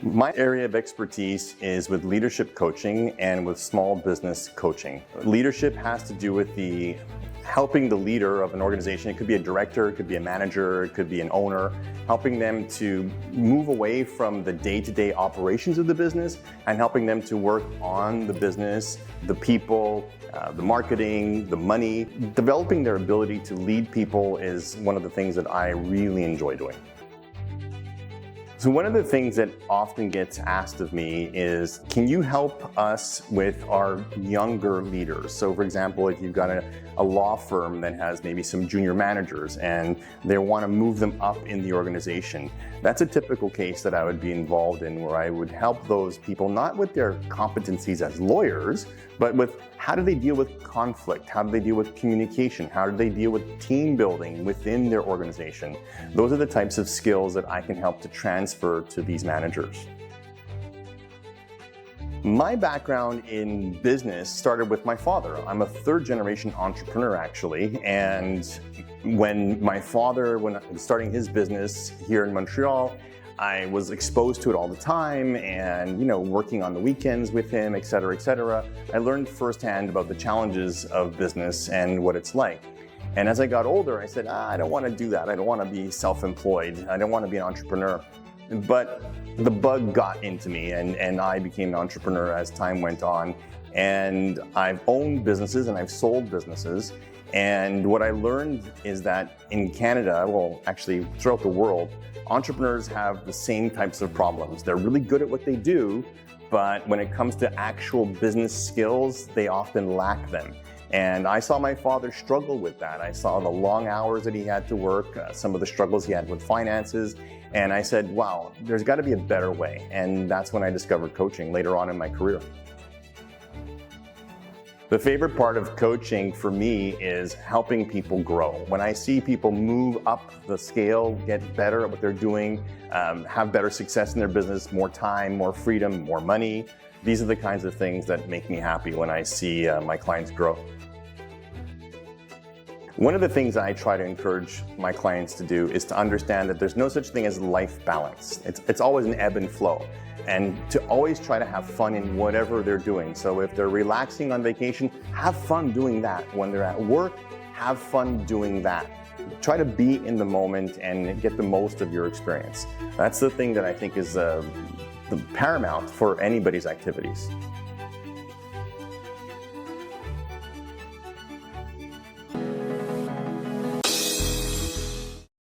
My area of expertise is with leadership coaching and with small business coaching. Leadership has to do with helping the leader of an organization. It could be a director, it could be a manager, it could be an owner, helping them to move away from the day-to-day operations of the business and helping them to work on the business, the people, the marketing, the money. Developing their ability to lead people is one of the things that I really enjoy doing. So one of the things that often gets asked of me is, can you help us with our younger leaders? So for example, if you've got a law firm that has maybe some junior managers and they want to move them up in the organization, that's a typical case that I would be involved in, where I would help those people, not with their competencies as lawyers, but with how do they deal with conflict? How do they deal with communication? How do they deal with team building within their organization? Those are the types of skills that I can help to transfer to these managers. My background in business started with my father. I'm a third-generation entrepreneur, actually, and when starting his business here in Montreal, I was exposed to it all the time and, working on the weekends with him, et cetera, I learned firsthand about the challenges of business and what it's like. And as I got older, I said, I don't want to do that. I don't want to be self-employed. I don't want to be an entrepreneur. But the bug got into me and I became an entrepreneur as time went on. And I've owned businesses and I've sold businesses. And what I learned is that in Canada, well, actually throughout the world, entrepreneurs have the same types of problems. They're really good at what they do, but when it comes to actual business skills, they often lack them. And I saw my father struggle with that. I saw the long hours that he had to work, some of the struggles he had with finances, and I said, wow, there's got to be a better way. And that's when I discovered coaching later on in my career. The favorite part of coaching for me is helping people grow. When I see people move up the scale, get better at what they're doing, have better success in their business, more time, more freedom, more money, these are the kinds of things that make me happy when I see my clients grow. One of the things I try to encourage my clients to do is to understand that there's no such thing as life balance. It's always an ebb and flow. And to always try to have fun in whatever they're doing. So if they're relaxing on vacation, have fun doing that. When they're at work, have fun doing that. Try to be in the moment and get the most of your experience. That's the thing that I think is the paramount for anybody's activities.